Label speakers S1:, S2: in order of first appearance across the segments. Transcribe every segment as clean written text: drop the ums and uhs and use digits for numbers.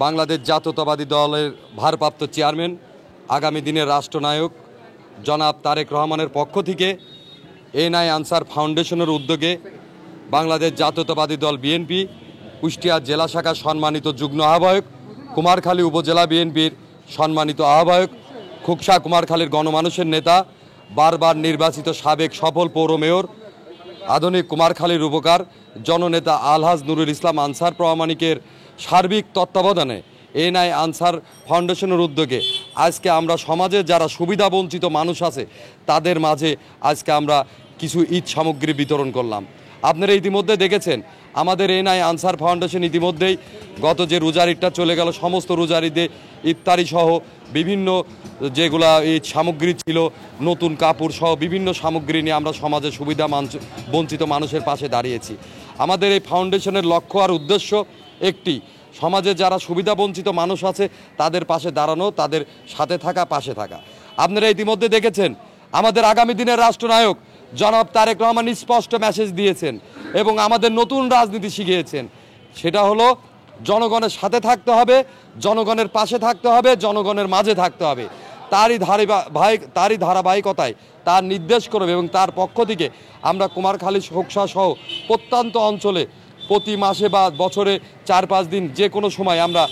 S1: বাংলাদেশ জাতীয়তাবাদী দলের ভারপ্রাপ্ত চেয়ারম্যান, আগামী দিনের রাষ্ট্রনায়ক জনাব তারেক রহমানের পক্ষ থেকে এনআই আনসার ফাউন্ডেশনের উদ্যোগে বাংলাদেশ জাতীয়তাবাদী দল বিএনপি কুষ্টিয়া জেলা শাখার সম্মানিত যুগ্ম আহ্বায়ক, কুমারখালী উপজেলা বিএনপির সম্মানিত আহ্বায়ক, খুকসা কুমারখালীর গণমানুষের নেতা, বারবার নির্বাচিত সাবেক সফল পৌর মেয়র, আধুনিক কুমারখালীর রূপকার জননেতা আলহাজ নুরুল ইসলাম আনসার প্রামাণিকের সার্বিক তত্ত্বাবধানে এনআই আনসার ফাউন্ডেশনের উদ্যোগে আজকে আমরা সমাজের যারা সুবিধা বঞ্চিত মানুষ আছে তাদের মাঝে আজকে আমরা কিছু ঈদ সামগ্রী বিতরণ করলাম। আপনারা ইতিমধ্যে দেখেছেন আমাদের এনআই আনসার ফাউন্ডেশন ইতিমধ্যেই গত যে রোজার ঈদটা চলে গেল সমস্ত রোজার ঈদে ইফতারি সহ বিভিন্ন যেগুলা ঈদ সামগ্রী ছিল, নতুন কাপড় সহ বিভিন্ন সামগ্রী নিয়ে আমরা সমাজের সুবিধা বঞ্চিত মানুষের পাশে দাঁড়িয়েছি। আমাদের এই ফাউন্ডেশনের লক্ষ্য আর উদ্দেশ্য একটি, সমাজে যারা সুবিধা বঞ্চিত মানুষ আছে তাদের পাশে দাঁড়ানো, তাদের সাথে থাকা, পাশে থাকা। আপনারা ইতিমধ্যে দেখেছেন আমাদের আগামী দিনের রাষ্ট্রনায়ক জনাব তারেক রহমান স্পষ্ট মেসেজ দিয়েছেন এবং আমাদের নতুন রাজনীতি শিখিয়েছেন। সেটা হলো জনগণের সাথে থাকতে হবে, জনগণের পাশে থাকতে হবে, জনগণের মাঝে থাকতে হবে। তারই ধারাবাহিকতায় তার নির্দেশ করবে এবং তার পক্ষ থেকে আমরা কুমারখালী হোকসা সহ প্রত্যন্ত অঞ্চলে প্রতি মাসে বা বছরে 4-5 দিন যে কোনো সময় আমরা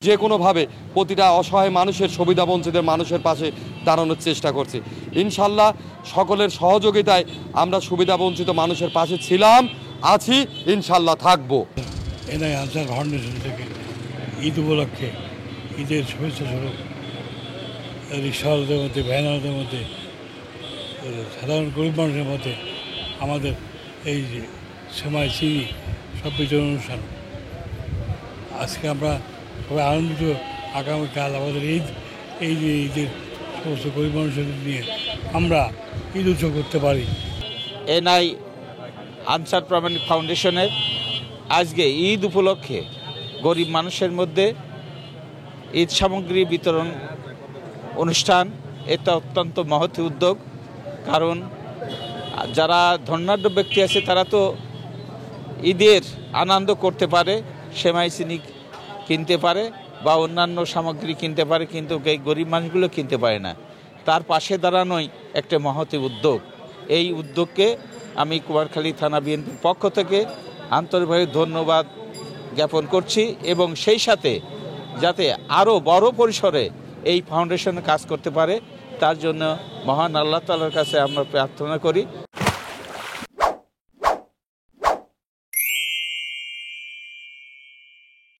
S1: যে কোনোভাবে প্রতিটা অসহায় মানুষের সুবিধা বঞ্চিত মানুষের পাশে দাঁড়ানোর চেষ্টা করছি। ইনশাল্লাহ সকলের সহযোগিতায় আমরা সুবিধা বঞ্চিত মানুষের পাশে ছিলাম, আছি, ইনশাল্লাহ থাকবো।
S2: এনআই আনসার ফাউন্ডেশন থেকে ঈদ উপলক্ষে ঈদের শুভেচ্ছা স্বরূপ রিক্সাওয়ালাদের মধ্যে, ভ্যানওয়ালাদের মধ্যে, সাধারণ গরিব মানুষের মধ্যে আমাদের এই যে সেমাই চিনি সব বিতরণ অনুষ্ঠান আজকে আমরা সবাই আনন্দিত। আগামীকাল আমাদের ঈদ, এই যে ঈদের সমস্ত গরিব মানুষের নিয়ে আমরা ঈদ উৎসব করতে পারি।
S3: এনআই আনসার প্রামাণিক ফাউন্ডেশনের আজকে ঈদ উপলক্ষে গরিব মানুষের মধ্যে ঈদ সামগ্রী বিতরণ অনুষ্ঠান, এটা অত্যন্ত মহৎ উদ্যোগ। কারণ যারা ধনাঢ্য ব্যক্তি আছে তারা তো ঈদের আনন্দ করতে পারে, সেমাই চিনি কিনতে পারে বা অন্যান্য সামগ্রী কিনতে পারে, কিন্তু এই গরিব মানুষগুলো কিনতে পারে না। তার পাশে দাঁড়ানোই একটা মহৎ উদ্যোগ। এই উদ্যোগকে আমি কুমারখালী থানা বিএনপির পক্ষ থেকে আন্তরিকভাবে ধন্যবাদ জ্ঞাপন করছি এবং সেই সাথে যাতে আরও বড় পরিসরে এই ফাউন্ডেশনে কাজ করতে পারে তার জন্য মহান আল্লাহ তাআলার কাছে আমরা প্রার্থনা করি।